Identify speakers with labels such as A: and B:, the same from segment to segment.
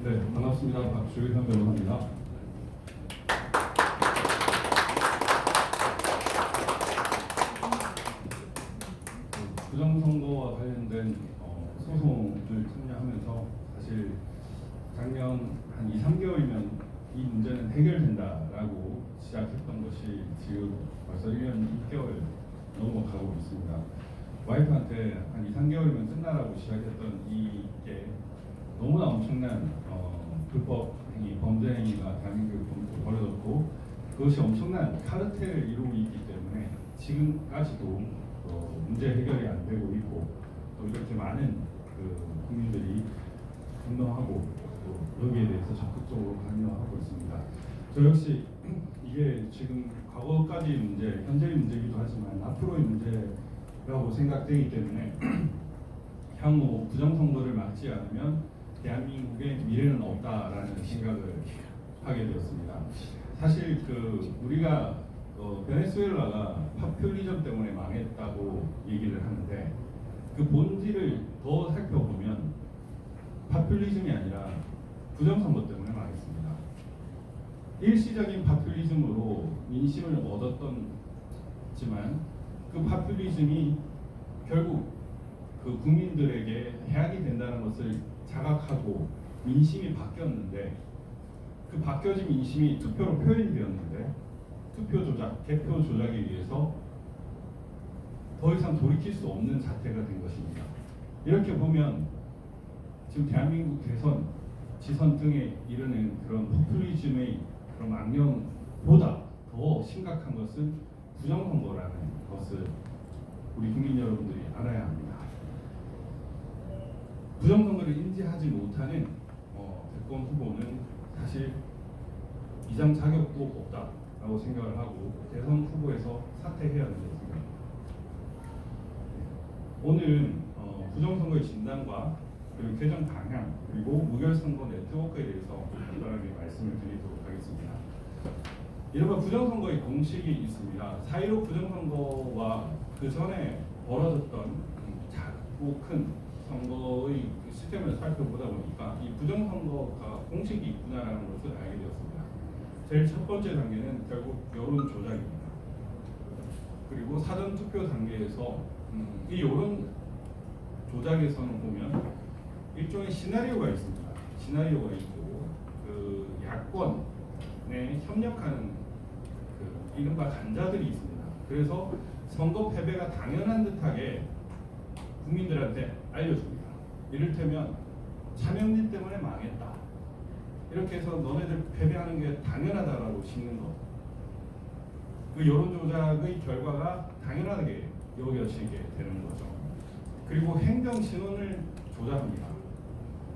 A: 네, 반갑습니다. 박주희선 변호사입니다. 부정선거와 관련된 소송을 참여하면서 사실 작년 한 2, 3개월이면 이 문제는 해결된다라고 시작했던 것이 지금 벌써 1년 6개월 넘어가고 있습니다. 와이프한테 한 2, 3개월이면 끝나라고 시작했던 이게 너무나 엄청난 불법 행위, 범죄 행위가 대한민국에 벌어졌고 그것이 엄청난 카르텔을 이루고 있기 때문에 지금까지도 문제 해결이 안 되고 있고 또 이렇게 많은 국민들이 분노하고 또 여기에 대해서 적극적으로 관여하고 있습니다. 저 역시 이게 지금 과거까지의 문제, 현재의 문제이기도 하지만 앞으로의 문제라고 생각되기 때문에 향후 부정선거를 막지 않으면 대한민국의 미래는 없다라는 생각을 하게 되었습니다. 사실 우리가 베네수엘라가 파퓰리즘 때문에 망했다고 얘기를 하는데 그 본질을 더 살펴보면 파퓰리즘이 아니라 부정선거 때문에 망했습니다. 일시적인 파퓰리즘으로 민심을 얻었지만 그 파퓰리즘이 결국 그 국민들에게 해악이 된다는 것을 자각하고 민심이 바뀌었는데 그 바뀌어진 민심이 투표로 표현이 되었는데 투표 조작, 개표 조작에 의해서 더 이상 돌이킬 수 없는 사태가 된 것입니다. 이렇게 보면 지금 대한민국 대선, 지선 등에 이르는 그런 포퓰리즘의 그런 악령보다 더 심각한 것은 부정선거라는 것을 우리 국민 여러분들이 알아야 합니다. 부정선거를 인지하지 못하는 대권 후보는 사실 이장 자격도 없다라고 생각을 하고 대선 후보에서 사퇴해야 되겠습니다. 오늘 부정선거의 진단과 그리고 개정 방향 그리고 무결선거 네트워크에 대해서 간단하게 말씀을 드리도록 하겠습니다. 이른바 부정선거의 공식이 있습니다. 4.15 부정선거와 그 전에 벌어졌던 작고 큰 선거의 시스템을 살펴보다 보니까 이 부정선거가 공식이 있구나라는 것을 알게 되었습니다. 제일 첫 번째 단계는 결국 여론 조작입니다. 그리고 사전 투표 단계에서 이 여론 조작에서는 보면 일종의 시나리오가 있습니다. 시나리오가 있고 그 야권에 협력하는 이른바 간자들이 있습니다. 그래서 선거 패배가 당연한 듯하게 국민들한테 알려줍니다. 이를테면 차명진 때문에 망했다. 이렇게 해서 너네들 패배하는 게 당연하다라고 심는 것. 그 여론조작의 결과가 당연하게 여겨지게 되는 거죠. 그리고 행정 신원을 조작합니다.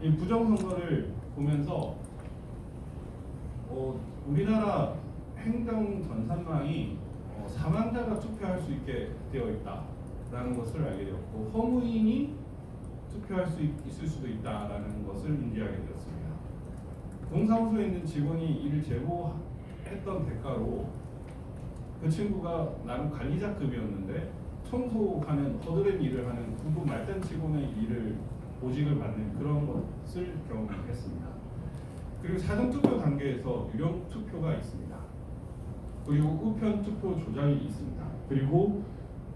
A: 이 부정선거를 보면서 우리나라 행정 전산망이 사망자가 투표할 수 있게 되어 있다라는 것을 알게 되었고 허무인이 투표할 수 있을 수도 있다라는 것을 인지하게 되었습니다. 동사무소에 있는 직원이 이를 제보했던 대가로 그 친구가 나름 관리자급이었는데 청소하는 허드렛 일을 하는 구도 말단 직원의 일을 보직을 받는 그런 것을 경험했습니다. 그리고 사전투표 단계에서 유령 투표가 있습니다. 그리고 우편 투표 조작이 있습니다. 그리고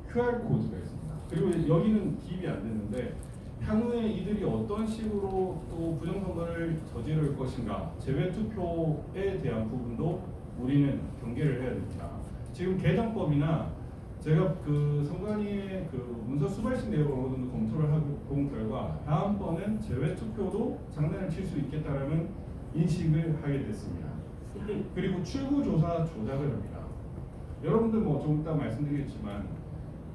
A: QR 코드가 있습니다. 그리고 여기는 기입이 안 되는데 향후에 이들이 어떤 식으로 또 부정선거를 저지를 것인가 제외 투표에 대한 부분도 우리는 경계를 해야 됩니다. 지금 개정법이나 제가 선관위의 문서 수발식 내용을 어느 정도 검토를 하고 본 결과 다음번엔 제외 투표도 장난을 칠 수 있겠다라는 인식을 하게 됐습니다. 그리고 출구조사 조작을 합니다. 여러분들 좀 이따 말씀드리겠지만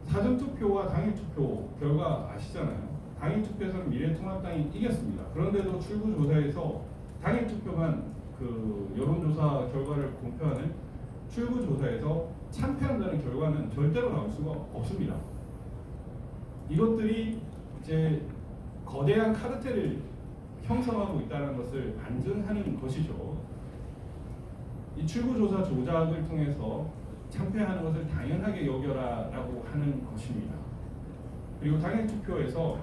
A: 사전투표와 당일투표 결과 아시잖아요. 당일투표에서는 미래통합당이 이겼습니다. 그런데도 출구조사에서 당일투표만 여론조사 결과를 공표하는 출구조사에서 참패한다는 결과는 절대로 나올 수가 없습니다. 이것들이 이제 거대한 카르텔을 형성하고 있다는 것을 반증하는 것이죠. 이 출구조사 조작을 통해서 참패하는 것을 당연하게 여겨라라고 하는 것입니다. 그리고 당일 투표에서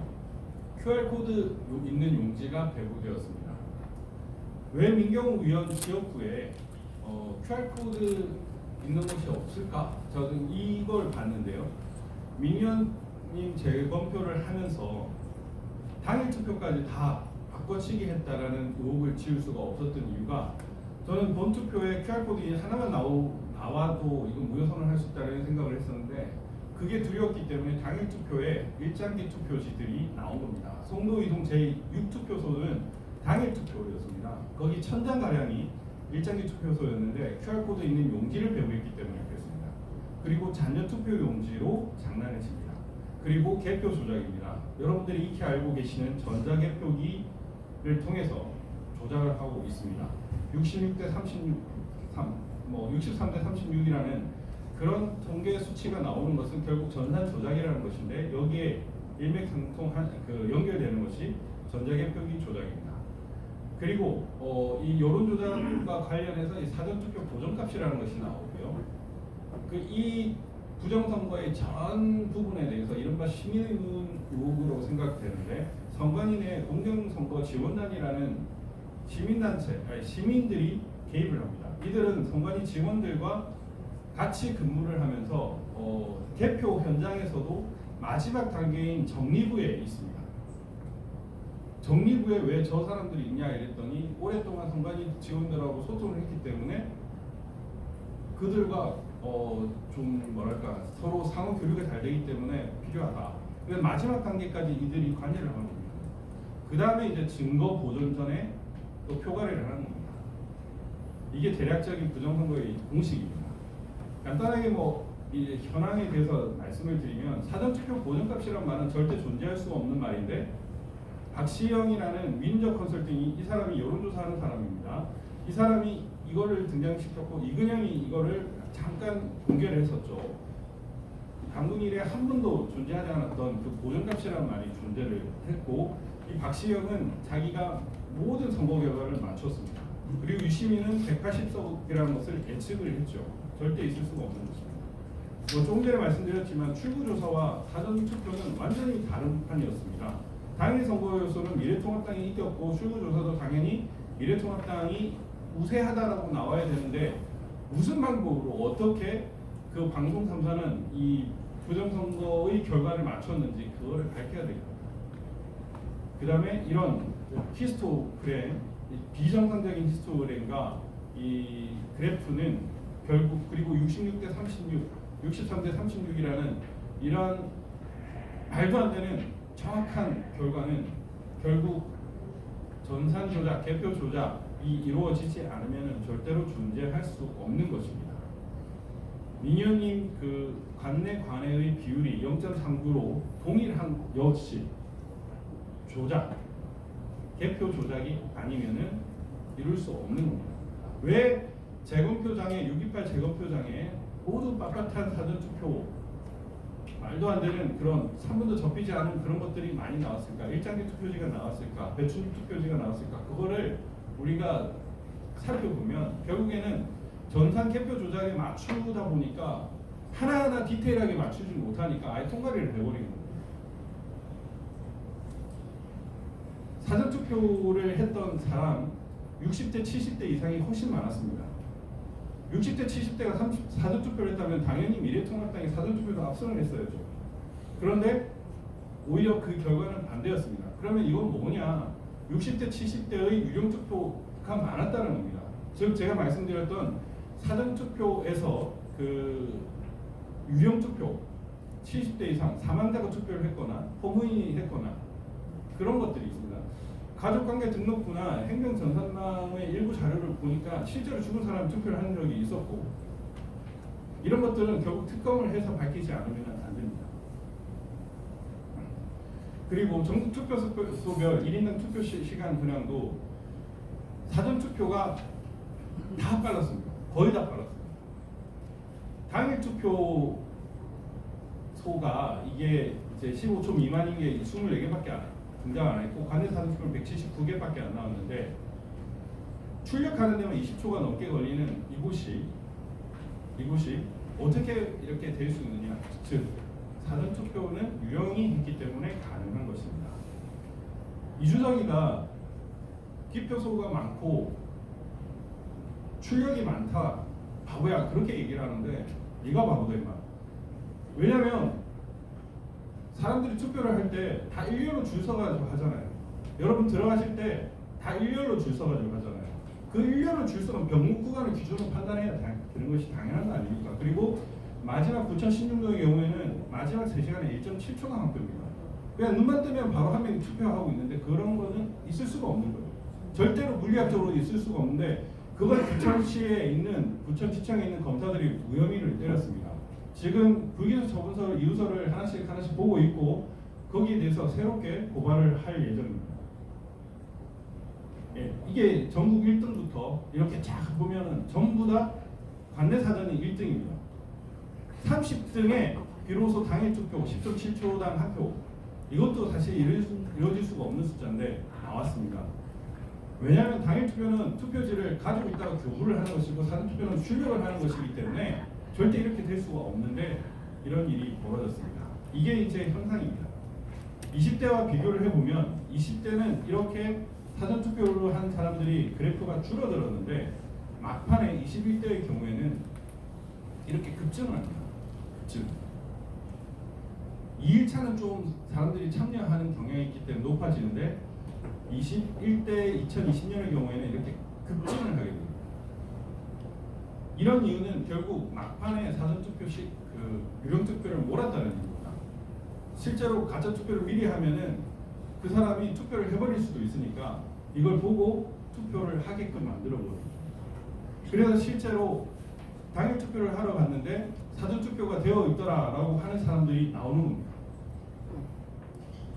A: QR코드 있는 용지가 배부되었습니다. 왜 민경욱 의원 지역구에 QR코드 있는 곳이 없을까? 저는 이걸 봤는데요. 민 의원님 재검표를 하면서 당일 투표까지 다 바꿔치기 했다라는 의혹을 지울 수가 없었던 이유가, 저는 본투표에 QR코드 하나만 나와도 이건 무효선을 할 수 있다는 생각을 했었는데, 그게 두려웠기 때문에 당일 투표에 일장기 투표지들이 나온 겁니다. 송도 이동 제6투표소는 당일 투표였습니다. 거기 1000장가량이 일장기 투표소였는데 QR코드 있는 용지를 배부했기 때문에 그랬습니다. 그리고 잔여 투표 용지로 장난했습니다. 그리고 개표 조작입니다. 여러분들이 익히 알고 계시는 전자개표기를 통해서 조작을 하고 있습니다. 66대 63대 36이라는 그런 통계 수치가 나오는 것은 결국 전산 조작이라는 것인데, 여기에 일맥상통한 연결되는 것이 전자개표기 조작입니다. 그리고 이 여론조작과 관련해서 이 사전투표 보정값이라는 것이 나오고요. 이 부정선거의 전 부분에 대해서 이른바 시민의문 의혹으로 생각되는데, 선관위의 공정선거 지원단이라는 시민단체, 시민들이 개입을 합니다. 이들은 선관위 직원들과 같이 근무를 하면서 개표 현장에서도 마지막 단계인 정리부에 있습니다. 정리부에 왜 저 사람들이 있냐 이랬더니, 오랫동안 선관위 직원들하고 소통을 했기 때문에 그들과 좀 뭐랄까 서로 상호 교류가 잘 되기 때문에 필요하다. 그래서 마지막 단계까지 이들이 관여를 하는 겁니다. 그 다음에 이제 증거 보존 전에 또 표가래를 하는 겁니다. 이게 대략적인 부정선거의 공식입니다. 간단하게 이 현황에 대해서 말씀을 드리면, 사전투표 보정값이란 말은 절대 존재할 수 없는 말인데, 박시영이라는 민적 컨설팅이, 이 사람이 여론조사하는 사람입니다. 이 사람이 이거를 등장시켰고, 이근영이 이거를 잠깐 공개를 했었죠. 강군 이래 한 번도 존재하지 않았던 그 보정값이라는 말이 존재를 했고, 이 박시영은 자기가 모든 선거 결과를 맞췄습니다. 그리고 유시민은 180석이라는 것을 예측을 했죠. 절대 있을 수가 없는 것입니다. 조금 전에 말씀드렸지만 출구조사와 사전투표는 완전히 다른 판이었습니다. 당일 선거에서는 미래통합당이 이겼고, 출구조사도 당연히 미래통합당이 우세하다라고 나와야 되는데, 무슨 방법으로 어떻게 그 방송 3사는 이 부정선거의 결과를 맞췄는지 그거를 밝혀야 됩니다. 그 다음에 이런 히스토그램, 비정상적인 히스토그램과 이 그래프는 결국, 그리고 66대 36, 63대 36이라는 이러한 말도 안 되는 정확한 결과는 결국 전산 조작, 개표 조작이 이루어지지 않으면 절대로 존재할 수 없는 것입니다. 민 의원님 그 관내 관외의 비율이 0.39로 동일한 역시 조작, 개표 조작이 아니면은 이룰 수 없는 겁니다. 왜 재검표장에 6.28 재검표장에 모두 빳빳한 사전투표, 말도 안 되는 그런 3분도 접히지 않은 그런 것들이 많이 나왔을까? 일장기 투표지가 나왔을까? 배춘 투표지가 나왔을까? 그거를 우리가 살펴보면 결국에는 전산 개표 조작에 맞추다 보니까 하나하나 디테일하게 맞추지 못하니까 아예 통과리를 해버리는 거예요. 사전투표를 했던 사람 60대 70대 이상이 훨씬 많았습니다. 60대 70대가 사전투표를 했다면 당연히 미래통합당이 사전투표도 압승을 했어야죠. 그런데 오히려 그 결과는 반대였습니다. 그러면 이건 뭐냐? 60대 70대의 유령투표가 많았다는 겁니다. 즉 제가 말씀드렸던 사전투표에서 그 유령투표 70대 이상 사망자가 투표를 했거나 허무인이 했거나 그런 것들이 있습니다. 가족관계 등록부나 행정전산망의 일부 자료를 보니까 실제로 죽은 사람 투표를 하는 적이 있었고, 이런 것들은 결국 특검을 해서 밝히지 않으면 안 됩니다. 그리고 전국 투표소별 1인당 투표 시간 분량도 사전투표가 다 빨랐습니다. 거의 다 빨랐습니다. 당일 투표소가 이게 이제 15초 미만인 게 24개밖에 등장 안 했고, 관내 사전투표는 179개밖에 안 나왔는데, 출력하는 데만 20초가 넘게 걸리는 이곳이 어떻게 이렇게 될 수 있느냐? 즉 사전투표는 유형이 있기 때문에 가능한 것입니다. 이준석이가 기표소가 많고 출력이 많다, 바보야, 그렇게 얘기를 하는데 네가 바보다 임마. 왜냐면 사람들이 투표를 할 때 다 일렬로 줄 서가지고 하잖아요. 여러분 들어가실 때 다 일렬로 줄 서가지고 하잖아요. 그 일렬로 줄 서는 병목 구간을 기준으로 판단해야 되는 것이 당연한 거 아닙니까? 그리고 마지막 9,016명의 경우에는 마지막 3시간에 1.7초가 한표입니다. 그냥 눈만 뜨면 바로 한 명이 투표하고 있는데 그런 거는 있을 수가 없는 거예요. 절대로 물리학적으로 있을 수가 없는데 그걸 부천시에 있는 부천시청에 있는 검사들이 무혐의를 때렸습니다. 지금 불기소 처분서를 이유서를 하나씩 보고 있고 거기에 대해서 새롭게 고발을 할 예정입니다. 예, 이게 전국 1등부터 이렇게 쫙 보면은 전부 다 관내 사전이 1등입니다. 30등에 비로소 당일 투표 10.7초당 한 표. 이것도 사실 이루어질 수가 없는 숫자인데 나왔습니다. 왜냐하면 당일 투표는 투표지를 가지고 있다가 교부를 하는 것이고 사전 투표는 출력을 하는 것이기 때문에 절대 이렇게 될 수가 없는데 이런 일이 벌어졌습니다. 이게 이제 현상입니다. 20대와 비교를 해보면 20대는 이렇게 사전 투표를 한 사람들이 그래프가 줄어들었는데 막판에 21대의 경우에는 이렇게 급증을 합니다. 급증. 2일차는 좀 사람들이 참여하는 경향이 있기 때문에 높아지는데 21대 2020년의 경우에는 이렇게 급증을 하게 됩니다. 이런 이유는 결국 막판에 사전투표식 유령투표를 몰았다는 얘기입니다. 실제로 가짜투표를 미리 하면은 그 사람이 투표를 해버릴 수도 있으니까 이걸 보고 투표를 하게끔 만들어버립니다. 그래서 실제로 당일 투표를 하러 갔는데 사전투표가 되어 있더라라고 하는 사람들이 나오는 겁니다.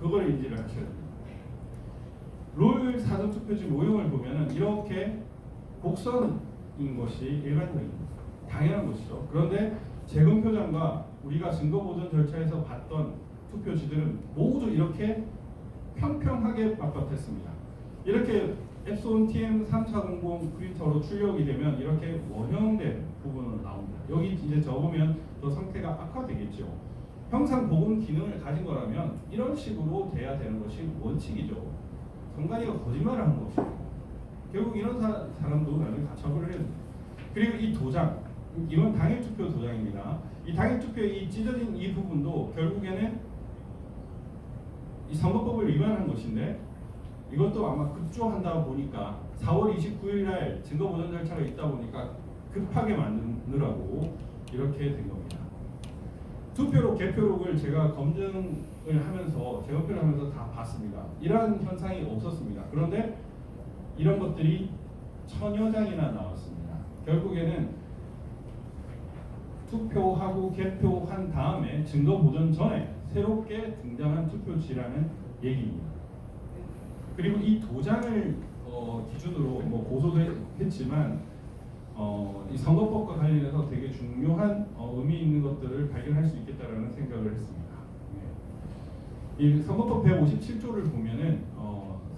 A: 그걸 인지를 하셔야 됩니다. 롤 사전투표지 모형을 보면은 이렇게 곡선인 것이 일반적입니다. 당연한 것이죠. 그런데 재검표장과 우리가 증거보전 절차에서 봤던 투표지들은 모두 이렇게 평평하게 빳빳했습니다. 이렇게 앱손 TM3400 프린터로 출력이 되면 이렇게 원형된 부분으로 나옵니다. 여기 이제 적으면 더 상태가 악화되겠죠. 형상 복원 기능을 가진 거라면 이런 식으로 돼야 되는 것이 원칙이죠. 선관위가 거짓말을 한 것이고 결국 이런 사람도 나중에 다 처벌을 해야 됩니다. 그리고 이 도장, 이건 당일 투표 도장입니다. 이 당일 투표의 이 찢어진 이 부분도 결국에는 이 선거법을 위반한 것인데 이것도 아마 급조한다 보니까 4월 29일 날 증거보전 절차가 있다 보니까 급하게 만드느라고 이렇게 된 겁니다. 투표록, 개표록을 제가 검증을 하면서 재검표를 하면서 다 봤습니다. 이러한 현상이 없었습니다. 그런데 이런 것들이 천여 장이나 나왔습니다. 결국에는 투표하고 개표한 다음에 증거보전 전에 새롭게 등장한 투표지라는 얘기입니다. 그리고 이 도장을 기준으로 뭐 고소도 했지만 이 선거법과 관련해서 되게 중요한 의미 있는 것들을 발견할 수 있겠다라는 생각을 했습니다. 네. 이 선거법 157조를 보면은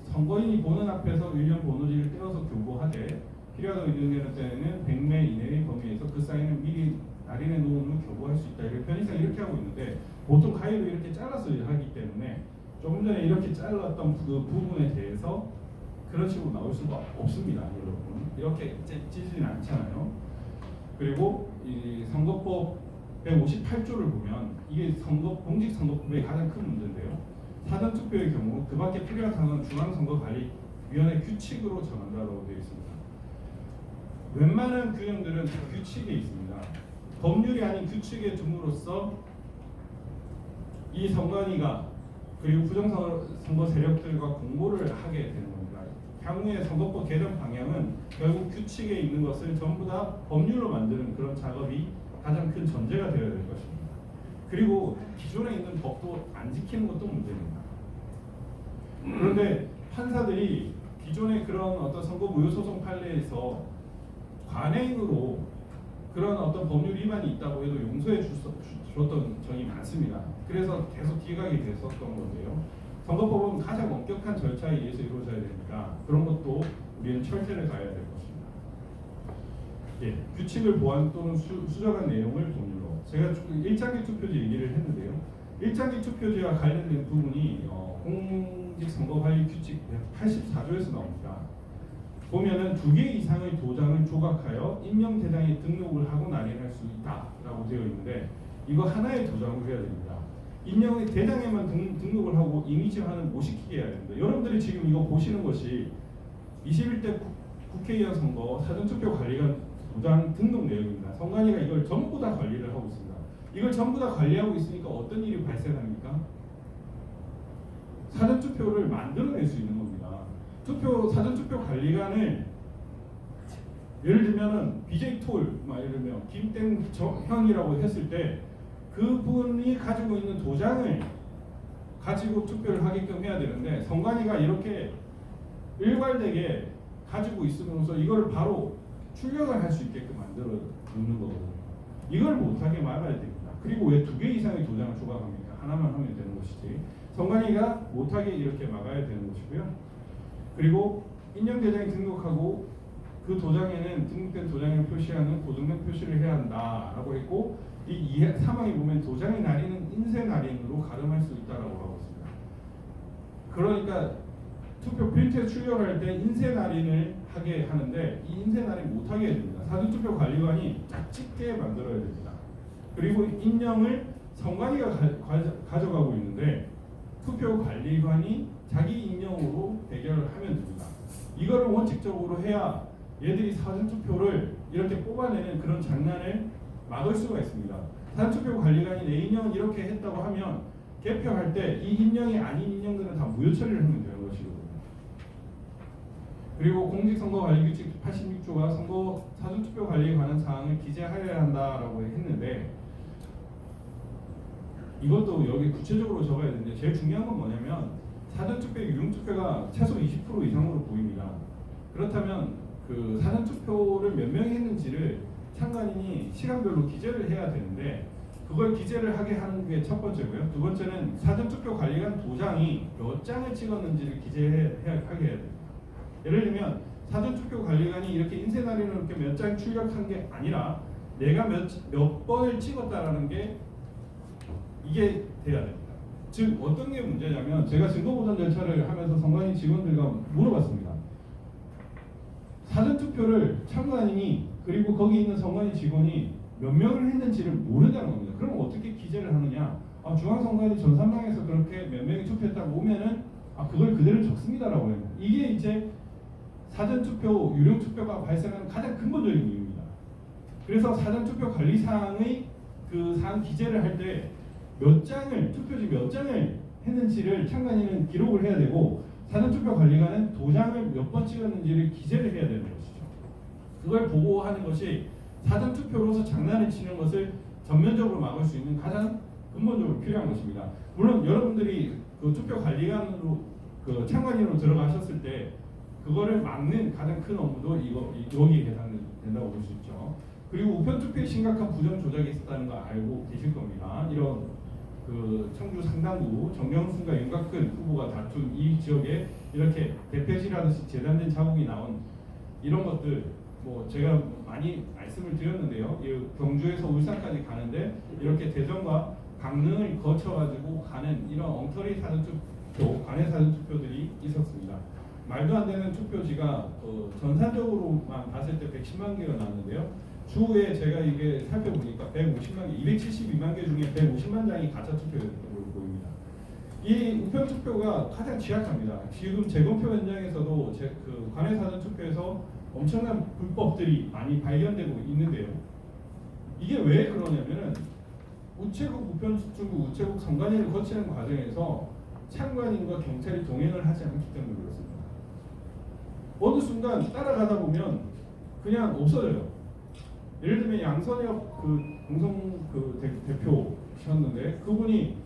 A: 선거인이 보는 앞에서 일련 번호지를 떼어서 교부하되 필요하다고 인정되는 때에는 100매 이내의 범위에서 그 사인을 미리 날인해 놓은 후 교부할 수 있다. 이렇게 편의상 이렇게 하고 있는데 보통 가위로 이렇게 잘라서 하기 때문에 조금 전에 이렇게 잘랐던 그 부분에 대해서 그런 식으로 나올 수가 없습니다, 여러분. 이렇게 찢지는 않잖아요. 그리고 이 선거법 158조를 보면 이게 공직선거법의 가장 큰 문제인데요. 사전투표의 경우 그 밖에 필요한 사항은 중앙선거관리위원회 규칙으로 정한다고 되어 있습니다. 웬만한 규정들은 다 규칙에 있습니다. 법률이 아닌 규칙에 둠으로써 이 선관위가 그리고 부정선거 세력들과 공모를 하게 되는 겁니다. 향후의 선거법 개정 방향은 결국 규칙에 있는 것을 전부 다 법률로 만드는 그런 작업이 가장 큰 전제가 되어야 될 것입니다. 그리고 기존에 있는 법도 안 지키는 것도 문제입니다. 그런데 판사들이 기존의 그런 어떤 선거 무효 소송 판례에서 관행으로 그런 어떤 법률 위반이 있다고 해도 용서해 줬던 적이 많습니다. 그래서 계속 기각이 됐었던 건데요. 선거법은 가장 엄격한 절차에 의해서 이루어져야 되니까 그런 것도 우리는 철저히 가야 될 것입니다. 예, 규칙을 보완 또는 수정한 내용을 법률로. 제가 1장기 투표지 얘기를 했는데요. 1장기 투표지와 관련된 부분이 공직선거관리규칙 84조에서 나옵니다. 보면은 2개 이상의 도장을 조각하여 인명 대장에 등록을 하고 날인할 수 있다라고 되어 있는데 이거 하나의 도장을 해야 됩니다. 인명의 대장에만 등록을 하고 이미지화는 못 시키게 해야 됩니다. 여러분들이 지금 이거 보시는 것이 21대 국회의원 선거 사전투표 관리관 도장 등록 내용입니다. 선관위가 이걸 전부 다 관리를 하고 있습니다. 이걸 전부 다 관리하고 있으니까 어떤 일이 발생합니까? 사전투표를 만들어낼 수 있는 겁니다. 사전투표 관리관을 예를 들면은 BJ 톨, 예를 들면 김땡형이라고 했을 때 그분이 가지고 있는 도장을 가지고 투표를 하게끔 해야 되는데 선관위가 이렇게 일괄되게 가지고 있으면서 이걸 바로 출력을 할 수 있게끔 만들어 놓는 거거든요. 이걸 못하게 막아야 됩니다. 그리고 왜 2개 이상의 도장을 조각합니까? 하나만 하면 되는 것이지. 선관위가 못하게 이렇게 막아야 되는 것이고요. 그리고 인명대장에 등록하고 그 도장에는 등록된 도장을 표시하는 고등력 표시를 해야 한다라고 했고 이 3항에 보면 도장의 날인은 인쇄 날인으로 가름할 수 있다라고 하고 있습니다. 그러니까 투표 프린트에 출력할 때 인쇄 날인을 하게 하는데 이 인쇄 날인 못하게 해야 됩니다. 사전투표 관리관이 딱 찍게 만들어야 됩니다. 그리고 인명을 선관위가 가져가고 있는데 투표 관리관이 자기 인명으로 대결을 하면 됩니다. 이거를 원칙적으로 해야 얘들이 사전투표를 이렇게 뽑아내는 그런 장난을 막을 수가 있습니다. 사전투표 관리관이 내 인명은 이렇게 했다고 하면 개표할 때 이 인명이 아닌 인명들은 다 무효 처리를 하면 되는 것이거든요. 그리고 공직선거관리규칙 86조가 선거 사전투표 관리에 관한 사항을 기재하여야 한다라고 했는데 이것도 여기 구체적으로 적어야 되는데 제일 중요한 건 뭐냐면 사전투표 유용투표가 최소 20% 이상으로 보입니다. 그렇다면 그 사전투표를 몇 명이 했는지를 참관인이 시간별로 기재를 해야 되는데 그걸 기재를 하게 하는 게 첫 번째고요. 두 번째는 사전투표 관리관 도장이 몇 장을 찍었는지를 하게 해야 됩니다. 예를 들면 사전투표 관리관이 이렇게 인쇄 날인을 이렇게 몇 장 출력한 게 아니라 내가 몇 번을 찍었다라는 게 이게 돼야 됩니다. 즉 어떤 게 문제냐면 제가 증거보전 절차를 하면서 선관위 직원들과 물어봤습니다. 사전투표를 참관인이 그리고 거기 있는 선관위 직원이 몇 명을 했는지를 모른다는 겁니다. 그럼 어떻게 기재를 하느냐? 중앙선관위 전산망에서 그렇게 몇 명이 투표했다고 오면은 그걸 그대로 적습니다라고 해요. 이게 이제 사전투표, 유령투표가 발생하는 가장 근본적인 이유입니다. 그래서 사전투표 관리사항의 그 사항 기재를 할 때 몇 장을 투표지 몇 장을 했는지를 참관인은 기록을 해야 되고 사전투표 관리관은 도장을 몇 번 찍었는지를 기재를 해야 되는 것이죠. 그걸 보고하는 것이 사전투표로서 장난을 치는 것을 전면적으로 막을 수 있는 가장 근본적으로 필요한 것입니다. 물론 여러분들이 그 투표 관리관으로 그 참관인으로 들어가셨을 때 그거를 막는 가장 큰 업무도 여기에 해당된다고 볼 수 있죠. 그리고 우편 투표에 심각한 부정 조작이 있었다는 거 알고 계실 겁니다. 이런 그 청주 상당구 정경순과 윤곽근 후보가 다툰 이 지역에 이렇게 대패질하듯이 재단된 자국이 나온 이런 것들 제가 많이 말씀을 드렸는데요. 경주에서 울산까지 가는데 이렇게 대전과 강릉을 거쳐가지고 가는 이런 엉터리 사전투표, 관외 사전투표들이 있었습니다. 말도 안 되는 투표지가 전산적으로만 봤을 때 110만 개가 나왔는데요. 주에 제가 이게 살펴보니까 150만 개, 272만 개 중에 150만 장이 가짜 투표였던 걸로 보입니다. 이 우편 투표가 가장 취약합니다. 지금 재검표 현장에서도 그 관외 사전 투표에서 엄청난 불법들이 많이 발견되고 있는데요. 이게 왜 그러냐면은 우체국 우편 수출국 우체국 선관위를 거치는 과정에서 참관인과 경찰이 동행을 하지 않기 때문에 그렇습니다. 어느 순간 따라가다 보면 그냥 없어져요. 예를 들면 양선엽 그 공성 그 대표셨는데 그분이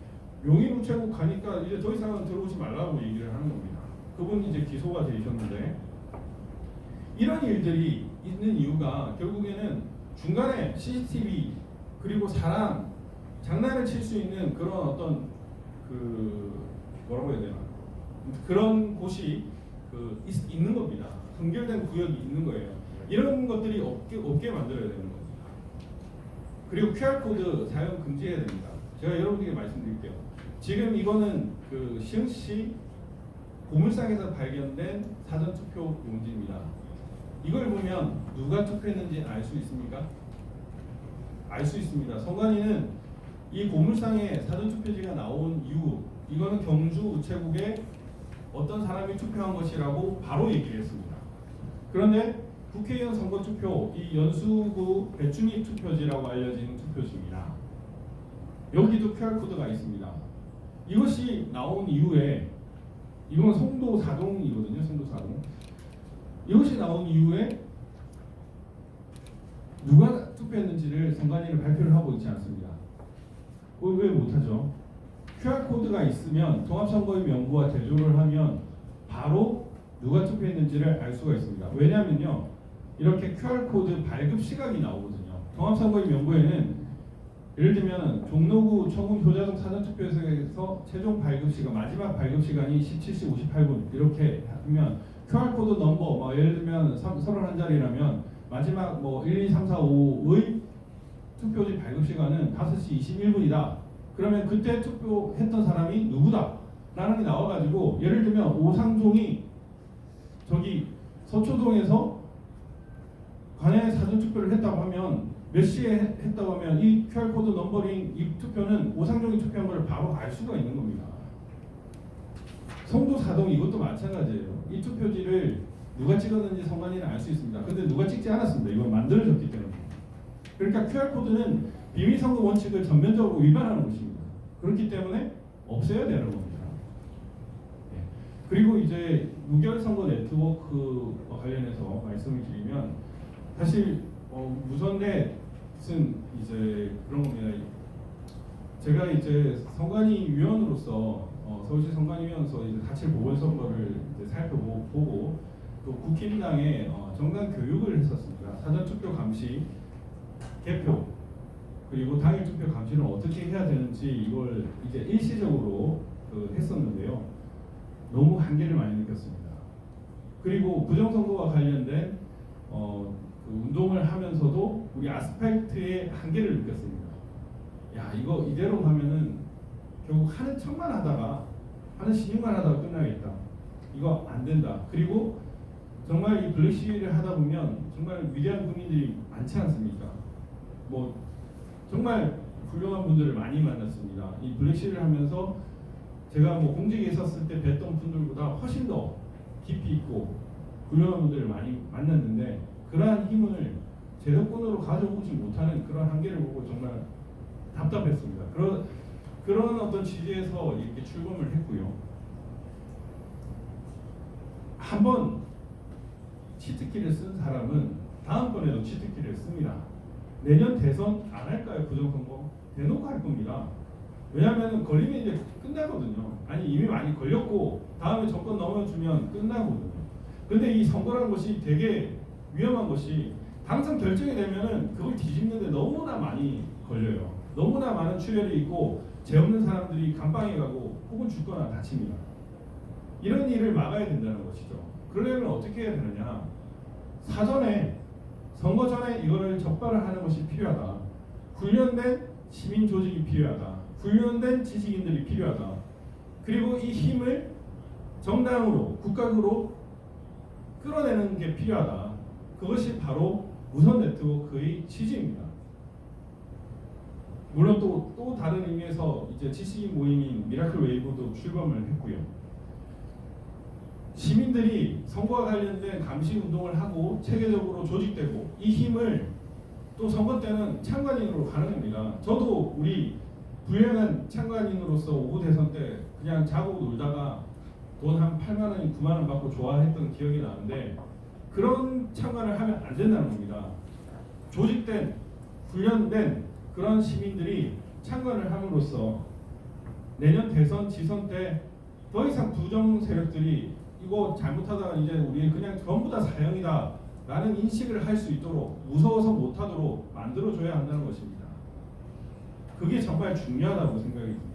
A: 용인 우체국 가니까 이제 더 이상은 들어오지 말라고 얘기를 하는 겁니다. 그분이 이제 기소가 되셨는데 이런 일들이 있는 이유가 결국에는 중간에 CCTV 그리고 사람 장난을 칠 수 있는 그런 어떤 그 뭐라고 해야 되나 그런 곳이 있는 겁니다. 선결된 구역이 있는 거예요. 이런 것들이 없게 만들어야 되는 겁니다. 그리고 QR코드 사용 금지해야 됩니다. 제가 여러분들께 말씀드릴게요. 지금 이거는 그 시흥시 보물상에서 발견된 사전투표 용지입니다. 이걸 보면 누가 투표했는지 알 수 있습니까? 알 수 있습니다. 선관위는 이 고물상에 사전투표지가 나온 이후 이거는 경주 우체국에 어떤 사람이 투표한 것이라고 바로 얘기를 했습니다. 그런데 국회의원 선거투표 이 연수구 배춘희 투표지라고 알려진 투표지입니다. 여기도 QR코드가 있습니다. 이것이 나온 이후에 이건 송도 4동이거든요. 송도 4동. 이것이 나온 이후에 누가 투표했는지를 선관위는 발표를 하고 있지 않습니다. 왜 못하죠? QR코드가 있으면 통합선거인 명부와 대조를 하면 바로 누가 투표했는지를 알 수가 있습니다. 왜냐하면요, 이렇게 QR코드 발급 시각이 나오거든요. 통합선거인 명부에는 예를 들면 종로구 청운 효자동 사전투표소에서 최종 발급 시간, 마지막 발급 시간이 17시 58분 이렇게 하면 QR코드 넘버, 예를 들면 31자리라면 마지막 1, 2, 3, 4, 5의 투표지 발급 시간은 5시 21분이다. 그러면 그때 투표했던 사람이 누구다 라는 게 나와가지고, 예를 들면 오상종이 저기 서초동에서 관야에 사전투표를 했다고 하면 몇 시에 했다고 하면 이 QR코드 넘버링 이 투표는 오상종이 투표한 걸 바로 알 수가 있는 겁니다. 송도 4동 이것도 마찬가지예요. 이 투표지를 누가 찍었는지 선관위는 알 수 있습니다. 근데 누가 찍지 않았습니다. 이건 만들어졌기 때문에. 그러니까 QR코드는 비밀선거 원칙을 전면적으로 위반하는 것입니다. 그렇기 때문에 없애야 되는 겁니다. 네. 그리고 이제 무결선거 네트워크 관련해서 말씀을 드리면, 사실 무선넷은 이제 그런 겁니다. 제가 이제 선관위 위원으로서 서울시 선관위원으로서 이제 4.7 보궐선거를 이제 살펴보고 또 국힘당에 정당 교육을 했었습니다. 사전투표 감시, 개표, 그리고 당일 투표 감시는 어떻게 해야 되는지 이걸 이제 일시적으로 했었는데요. 너무 한계를 많이 느꼈습니다. 그리고 부정선거와 관련된 운동을 하면서도 우리 아스팔트의 한계를 느꼈습니다. 야, 이거 이대로 가면은 결국 하는 척만 하다가 하는 신용만 하다가 끝나겠다. 이거 안 된다. 그리고 정말 이 블랙 시위를 하다 보면 정말 위대한 국민들이 많지 않습니까? 정말 훌륭한 분들을 많이 만났습니다. 이 블랙 시위를 하면서 제가 공직에 있었을 때 뵀던 분들보다 훨씬 더 깊이 있고 훌륭한 분들을 많이 만났는데, 그러한 힘을 제도권으로 가져오지 못하는 그런 한계를 보고 정말 답답했습니다. 그런 어떤 취지에서 이렇게 출범을 했고요. 한번 치트키를 쓴 사람은 다음번에도 치트키를 씁니다. 내년 대선 안 할까요? 부정선거? 대놓고 할 겁니다. 왜냐하면 걸리면 이제 끝나거든요. 아니 이미 많이 걸렸고 다음에 정권 넘어주면 끝나거든요. 근데 이 선거라는 것이 되게 위험한 것이, 당선 결정이 되면은 그걸 뒤집는데 너무나 많이 걸려요. 너무나 많은 출혈이 있고 죄 없는 사람들이 감방에 가고 혹은 죽거나 다칩니다. 이런 일을 막아야 된다는 것이죠. 그러려면 어떻게 해야 되느냐? 사전에 선거 전에 이거를 적발을 하는 것이 필요하다. 훈련된 시민 조직이 필요하다. 훈련된 지식인들이 필요하다. 그리고 이 힘을 정당으로 국가적으로 끌어내는 게 필요하다. 그것이 바로 무선 네트워크의 취지입니다. 물론 또 다른 의미에서 이제 지식인 모임인 미라클 웨이브도 출범을 했고요. 시민들이 선거와 관련된 감시 운동을 하고 체계적으로 조직되고 이 힘을 또 선거 때는 참관인으로 가는 겁니다. 저도 우리 불량한 참관인으로서 5구 대선 때 그냥 자고 놀다가 돈 한 8만 원, 9만 원 받고 좋아했던 기억이 나는데, 그런 참관을 하면 안 된다는 겁니다. 조직된, 훈련된 그런 시민들이 참관을 함으로써 내년 대선 지선 때 더 이상 부정 세력들이 이거 잘못하다가 이제 우리 그냥 전부 다 사형이다 라는 인식을 할 수 있도록, 무서워서 못하도록 만들어줘야 한다는 것입니다. 그게 정말 중요하다고 생각이 듭니다.